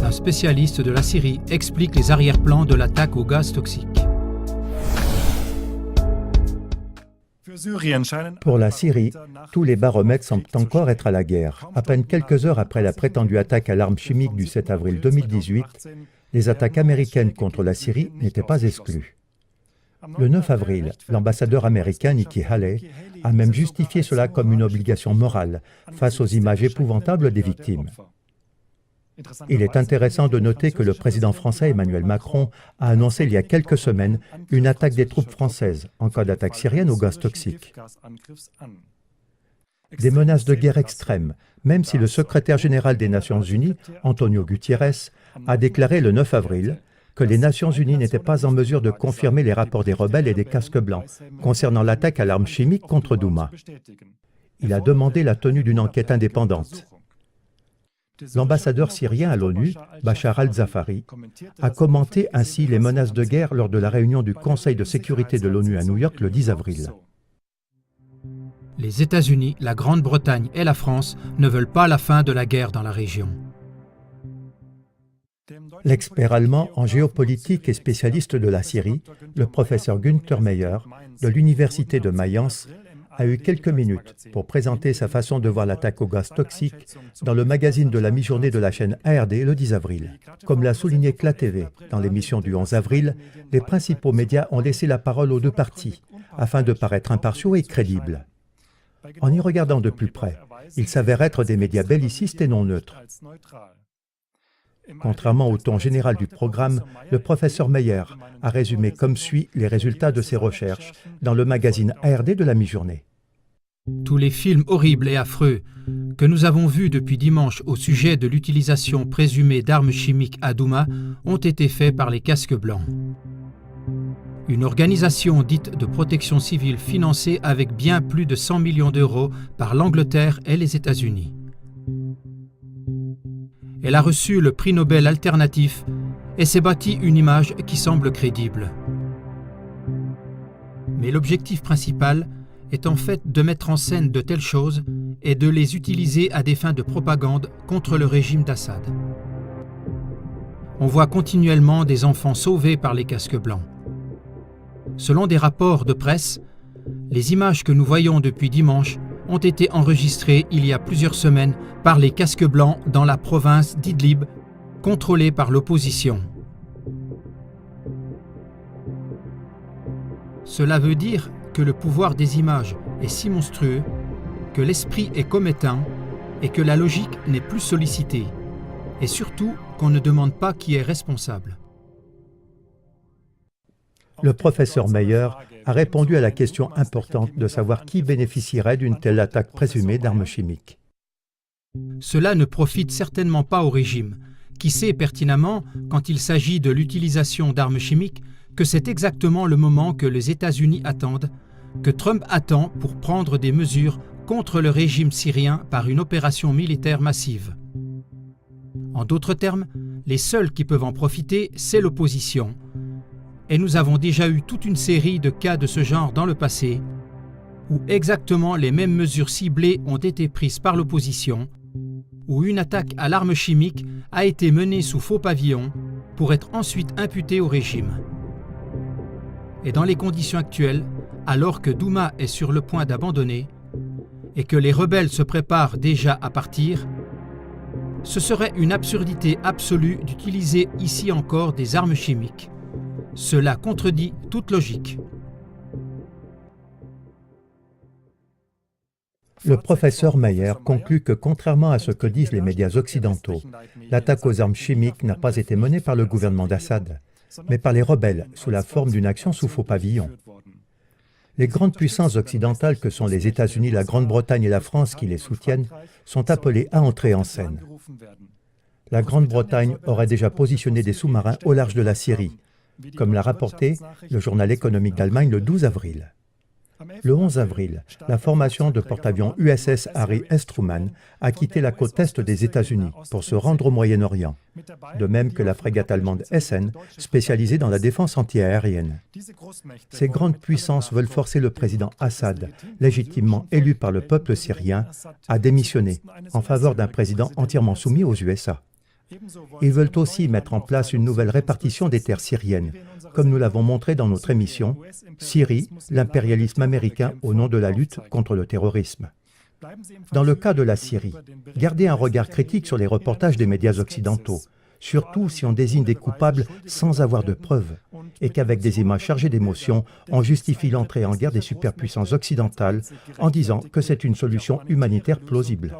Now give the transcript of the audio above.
un spécialiste de la Syrie, explique les arrière-plans de l'attaque au gaz toxique. Pour la Syrie, tous les baromètres semblent encore être à la guerre. À peine quelques heures après la prétendue attaque à l'arme chimique du 7 avril 2018, les attaques américaines contre la Syrie n'étaient pas exclues. Le 9 avril, l'ambassadeur américain Nikki Haley a même justifié cela comme une obligation morale face aux images épouvantables des victimes. Il est intéressant de noter que le président français Emmanuel Macron a annoncé il y a quelques semaines une attaque des troupes françaises en cas d'attaque syrienne au gaz toxique. Des menaces de guerre extrêmes, même si le secrétaire général des Nations Unies, Antonio Guterres, a déclaré le 9 avril que les Nations Unies n'étaient pas en mesure de confirmer les rapports des rebelles et des casques blancs concernant l'attaque à l'arme chimique contre Douma. Il a demandé la tenue d'une enquête indépendante. L'ambassadeur syrien à l'ONU, Bachar al-Zafari, a commenté ainsi les menaces de guerre lors de la réunion du Conseil de sécurité de l'ONU à New York le 10 avril. Les États-Unis, la Grande-Bretagne et la France ne veulent pas la fin de la guerre dans la région. L'expert allemand en géopolitique et spécialiste de la Syrie, le professeur Günther Meyer, de l'Université de Mayence, a eu quelques minutes pour présenter sa façon de voir l'attaque au gaz toxique dans le magazine de la mi-journée de la chaîne ARD le 10 avril. Comme l'a souligné CLA TV dans l'émission du 11 avril, les principaux médias ont laissé la parole aux deux parties afin de paraître impartiaux et crédibles. En y regardant de plus près, il s'avère être des médias bellicistes et non neutres. Contrairement au ton général du programme, le professeur Meyer a résumé comme suit les résultats de ses recherches dans le magazine ARD de la mi-journée. Tous les films horribles et affreux que nous avons vus depuis dimanche au sujet de l'utilisation présumée d'armes chimiques à Douma ont été faits par les casques blancs. Une organisation dite de protection civile financée avec bien plus de 100 millions d'euros par l'Angleterre et les États-Unis. Elle a reçu le prix Nobel alternatif et s'est bâtie une image qui semble crédible. Mais l'objectif principal est en fait de mettre en scène de telles choses et de les utiliser à des fins de propagande contre le régime d'Assad. On voit continuellement des enfants sauvés par les casques blancs. Selon des rapports de presse, les images que nous voyons depuis dimanche ont été enregistrées il y a plusieurs semaines par les casques blancs dans la province d'Idlib, contrôlée par l'opposition. Cela veut dire que le pouvoir des images est si monstrueux, que l'esprit est comme éteint et que la logique n'est plus sollicitée, et surtout qu'on ne demande pas qui est responsable. Le professeur Meyer a répondu à la question importante de savoir qui bénéficierait d'une telle attaque présumée d'armes chimiques. Cela ne profite certainement pas au régime, qui sait pertinemment, quand il s'agit de l'utilisation d'armes chimiques, que c'est exactement le moment que les États-Unis attendent, que Trump attend pour prendre des mesures contre le régime syrien par une opération militaire massive. En d'autres termes, les seuls qui peuvent en profiter, c'est l'opposition. Et nous avons déjà eu toute une série de cas de ce genre dans le passé, où exactement les mêmes mesures ciblées ont été prises par l'opposition, où une attaque à l'arme chimique a été menée sous faux pavillon pour être ensuite imputée au régime. Et dans les conditions actuelles, alors que Douma est sur le point d'abandonner et que les rebelles se préparent déjà à partir, ce serait une absurdité absolue d'utiliser ici encore des armes chimiques. Cela contredit toute logique. Le professeur Meyer conclut que, contrairement à ce que disent les médias occidentaux, l'attaque aux armes chimiques n'a pas été menée par le gouvernement d'Assad, mais par les rebelles sous la forme d'une action sous faux pavillon. Les grandes puissances occidentales que sont les États-Unis, la Grande-Bretagne et la France qui les soutiennent sont appelées à entrer en scène. La Grande-Bretagne aurait déjà positionné des sous-marins au large de la Syrie, comme l'a rapporté le journal économique d'Allemagne le 12 avril. Le 11 avril, la formation de porte-avions USS Harry S. Truman a quitté la côte est des États-Unis pour se rendre au Moyen-Orient, de même que la frégate allemande Essen, spécialisée dans la défense antiaérienne. Ces grandes puissances veulent forcer le président Assad, légitimement élu par le peuple syrien, à démissionner en faveur d'un président entièrement soumis aux USA. Ils veulent aussi mettre en place une nouvelle répartition des terres syriennes, comme nous l'avons montré dans notre émission « Syrie, l'impérialisme américain au nom de la lutte contre le terrorisme ». Dans le cas de la Syrie, gardez un regard critique sur les reportages des médias occidentaux, surtout si on désigne des coupables sans avoir de preuves, et qu'avec des images chargées d'émotions, on justifie l'entrée en guerre des superpuissances occidentales en disant que c'est une solution humanitaire plausible.